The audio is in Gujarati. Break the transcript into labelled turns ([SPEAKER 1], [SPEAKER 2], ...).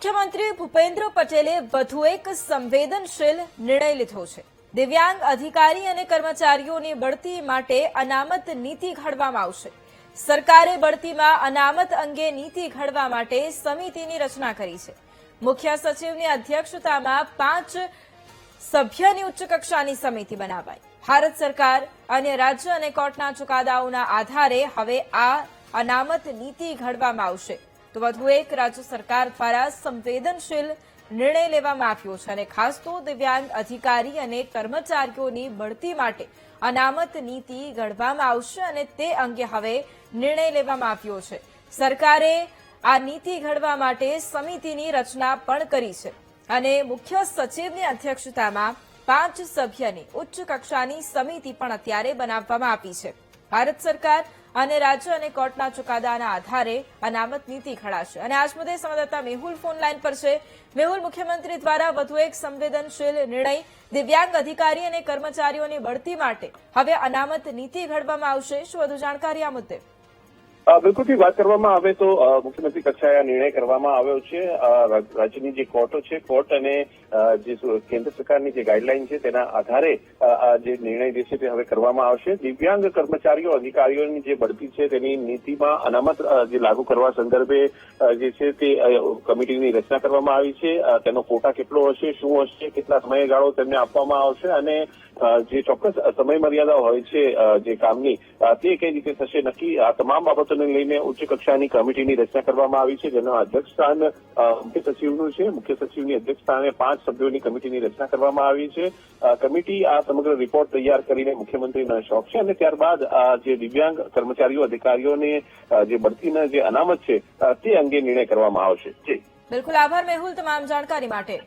[SPEAKER 1] મુખ્યમંત્રી ભૂપેન્દ્ર પટેલે વધુ એક સંવેદનશીલ નિર્ણય લીધો છે। દિવ્યાંગ અધિકારી અને કર્મચારીઓની બઢતી માટે અનામત નીતિ ઘડવામાં આવશે। સરકારે બઢતીમાં અનામત અંગે નીતિ ઘડવા માટે સમિતિની રચના કરી છે। મુખ્ય સચિવની અધ્યક્ષતામાં 5 સભ્યની ઉચ્ચ કક્ષાની સમિતિ બનાવાઈ। ભારત સરકાર અને રાજ્ય અને કોર્ટના ચુકાદાઓના આધારે હવે આ અનામત નીતિ ઘડવામાં આવશે। તો વધુ એક રાજ્ય સરકાર દ્વારા સંવેદનશીલ નિર્ણય લેવામાં આવ્યો છે અને ખાસ તો દિવ્યાંગ અધિકારી અને કર્મચારીઓની બઢતી માટે અનામત નીતિ ઘડવામાં આવશે અને તે અંગે હવે નિર્ણય લેવામાં આવ્યો છે। સરકારે આ નીતિ ઘડવા માટે સમિતિની રચના પણ કરી છે અને મુખ્ય સચિવની અધ્યક્ષતામાં 5 સભ્યની ઉચ્ચ કક્ષાની સમિતિ પણ અત્યારે બનાવવામાં આવી છે। ભારત સરકાર અને રાજ્ય અને કોર્ટના ચુકાદાના આધારે અનામત નીતિ ઘડાશે અને આજ મુદ્દે સંવાદદાતા મેહુલ ફોન લાઈન પર છે। મેહુલ, મુખ્યમંત્રી દ્વારા વધુ એક સંવેદનશીલ નિર્ણય, દિવ્યાંગ અધિકારી અને કર્મચારીઓની બઢતી માટે હવે અનામત નીતિ ઘડવામાં આવશે। શું વધુ જાણકારી આ મુદ્દે?
[SPEAKER 2] બિલકુલથી વાત કરવામાં આવે તો મુખ્યમંત્રી કક્ષાએ આ નિર્ણય કરવામાં આવ્યો છે। રાજ્યની જે કોર્ટો છે, કોર્ટ અને જે કેન્દ્ર સરકારની જે ગાઈડલાઈન છે તેના આધારે આ જે નિર્ણય જે છે તે હવે કરવામાં આવશે। દિવ્યાંગ કર્મચારીઓ અધિકારીઓની જે બઢતી છે તેની નીતિમાં અનામત જે લાગુ કરવા સંદર્ભે જે છે તે કમિટીની રચના કરવામાં આવી છે। તેનો કોટા કેટલો હશે, શું હશે, કેટલા સમયગાળો તેમને આપવામાં આવશે અને જે ચોક્કસ સમય મર્યાદા હોય છે જે કામની તે કઈ રીતે થશે નક્કી, આ તમામ બાબતોને લઈને ઉચ્ચ કક્ષાની કમિટીની રચના કરવામાં આવી છે, જેનું અધ્યક્ષસ્થાન મુખ્ય સચિવનું છે। મુખ્ય સચિવની અધ્યક્ષસ્થાને 5 સભ્યોની કમિટીની રચના કરવામાં આવી છે। કમિટી આ સમગ્ર રિપોર્ટ તૈયાર કરીને મુખ્યમંત્રીને સોંપશે અને ત્યારબાદ જે દિવ્યાંગ કર્મચારીઓ અધિકારીઓને જે બઢતીના જે અનામત છે તે અંગે નિર્ણય કરવામાં આવશે।
[SPEAKER 1] બિલકુલ, આભાર મેહુલ તમામ જાણકારી માટે।